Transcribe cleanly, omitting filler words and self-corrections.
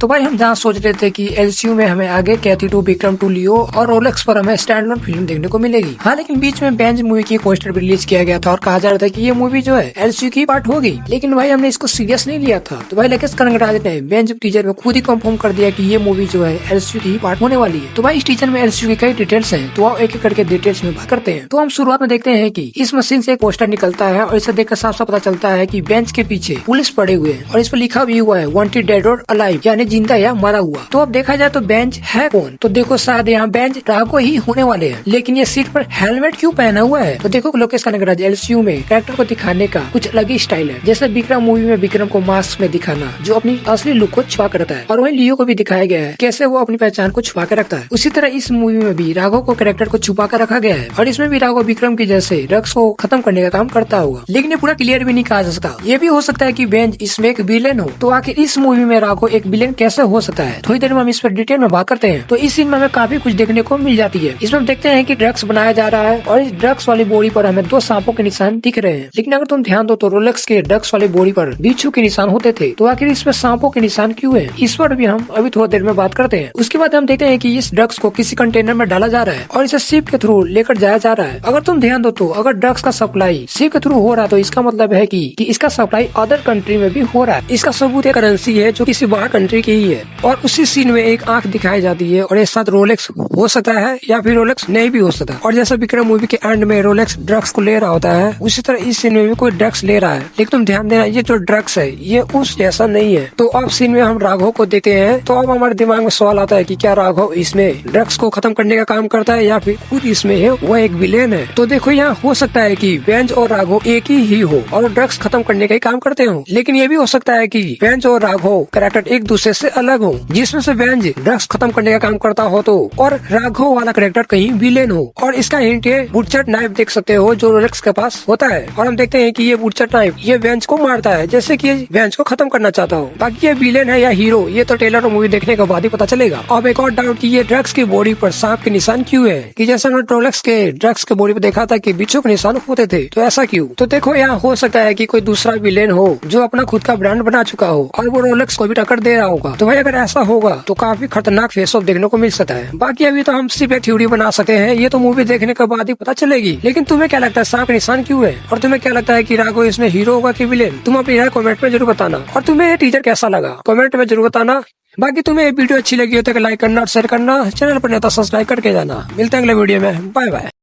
तो भाई हम जहाँ सोच रहे थे कि एलसीयू में हमें आगे कैथी 2, विक्रम 2 लियो और रोलेक्स पर हमें स्टैंड अलोन फिल्म देखने को मिलेगी। हाँ, लेकिन बीच में बेंज मूवी की पोस्टर भी रिलीज किया गया था और कहा जा रहा था कि ये मूवी जो है एलसीयू की पार्ट होगी, लेकिन भाई हमने इसको सीरियस नहीं लिया था। तो भाई लेकिन कनगराज ने बेंज टीजर में खुद ही कंफर्म कर दिया कि ये मूवी जो है एलसीयू की पार्ट होने वाली है। तो भाई इस टीजर में एलसीयू की कई डिटेल्स हैं, तो आप एक एक करके डिटेल्स में बात करते हैं। तो हम शुरुआत में देखते हैं कि इस मशीन से एक पोस्टर निकलता है और इसे देखकर साफ साफ पता चलता है कि बेंच के पीछे पुलिस पड़े हुए हैं और इस पर लिखा भी हुआ है वांटेड डेड और अलाइव, यानी जिंदा या मरा हुआ। तो अब देखा जाए तो बेंच है कौन? तो देखो शायद यहाँ बेंच राघो ही होने वाले हैं, लेकिन ये सीट पर हेलमेट क्यों पहना हुआ है? तो देखो लोकेश कनगराज एलसीयू में कैरेक्टर को दिखाने का कुछ अलग ही स्टाइल है। जैसे विक्रम मूवी में विक्रम को मास्क में दिखाना जो अपनी असली लुक को छुपा कर रखता है, और वहीं लियो को भी दिखाया गया है कैसे वो अपनी पहचान को छुपा कर रखता है। उसी तरह इस मूवी में भी राघव को कैरेक्टर को छुपा कर रखा गया है और इसमें भी राघव विक्रम की जैसे ड्रग्स को खत्म करने का काम करता होगा, लेकिन ये पूरा क्लियर भी नहीं कहा जा सकता। ये भी हो सकता है कि बेंच इसमें एक विलेन हो। तो आखिर इस मूवी में राघव एक विलेन कैसे हो सकता है, थोड़ी देर में हम इस पर डिटेल में बात करते हैं। तो इस सीन में हमें काफी कुछ देखने को मिल जाती है। इसमें हम देखते हैं कि ड्रग्स बनाया जा रहा है और इस ड्रग्स वाली बोरी पर हमें 2 सांपों के निशान दिख रहे हैं, लेकिन अगर तुम ध्यान दो तो रोलेक्स के ड्रग्स वाली बोरी पर बिच्छू के निशान होते थे। तो आखिर इसमें सांपों के निशान क्यों है, इस पर भी हम अभी थोड़ी देर में बात करते हैं। उसके बाद हम देखते हैं कि इस ड्रग्स को किसी कंटेनर में डाला जा रहा है और इसे शिप के थ्रू लेकर जाया जा रहा है। अगर तुम ध्यान दो तो अगर ड्रग्स का सप्लाई शिप के थ्रू हो रहा है तो इसका मतलब है कि इसका सप्लाई अदर कंट्री में भी हो रहा है। इसका सबूत एक करेंसी है जो किसी बाहर कंट्री की ही है। और उसी सीन में एक आंख दिखाई जाती है और एक साथ रोलेक्स हो सकता है या फिर रोलेक्स नहीं भी हो सकता। और जैसा विक्रम मूवी के एंड में रोलेक्स ड्रग्स को ले रहा होता है, उसी तरह इस सीन में भी कोई ड्रग्स ले रहा है। लेकिन तुम ध्यान देना ये जो ड्रग्स है ये उस जैसा नहीं है। तो अब सीन में हम राघव को देखते हैं, तो अब हमारे दिमाग में सवाल आता है कि क्या राघव इसमें ड्रग्स को खत्म करने का काम करता है या फिर खुद इसमें है वो एक विलेन है। तो देखो यहाँ हो सकता है कि बेंच और राघव एक ही हो और ड्रग्स खत्म करने का ही काम करते हो, लेकिन ये भी हो सकता है कि बेंच और राघव कैरेक्टर एक दूसरे से अलग हो, जिसमें से बेंच ड्रग्स खत्म करने का काम करता हो तो और राघव वाला कैरेक्टर कहीं विलेन हो। और इसका हिंट है बुटचट नाइफ देख सकते हो जो रोलेक्स के पास होता है, और हम देखते हैं कि ये बुटचट नाइफ ये बेंच को मारता है जैसे कि बेंच को खत्म करना चाहता हो। बाकी ये विलेन है या हीरो ये तो ट्रेलर और मूवी देखने के बाद ही पता चलेगा। अब एक और डाउट कि ये ड्रग्स की बॉडी पर सांप के निशान क्यों है, कि जैसा हमने रोलेक्स के ड्रग्स के बॉडी पर देखा था कि बिच्छू के निशान होते थे, तो ऐसा क्यों? तो देखो यहाँ हो सकता है कि कोई दूसरा विलेन हो जो अपना खुद का ब्रांड बना चुका हो और वो रोलेक्स को भी टक्कर दे रहा होगा। तो भाई अगर ऐसा होगा तो काफी खतरनाक फेस ऑफ देखने को मिल सकता है। बाकी अभी तो हम सिर्फ एक थ्योरी बना सकते हैं, ये तो मूवी देखने के बाद ही पता चलेगी। लेकिन तुम्हें क्या लगता है सांप के निशान क्यों है, और तुम्हें क्या लगता है कि राघव इसमें हीरो होगा कि विलेन? तुम अपनी राय कमेंट में जरूर बताना, और तुम्हें ये टीजर कैसा लगा कमेंट में जरूर बताना। बाकी तुम्हें ये वीडियो अच्छी लगी हो तो लाइक करना और शेयर करना, चैनल पर नहीं तो सब्सक्राइब करके जाना। मिलते हैं अगले वीडियो में, बाय बाय।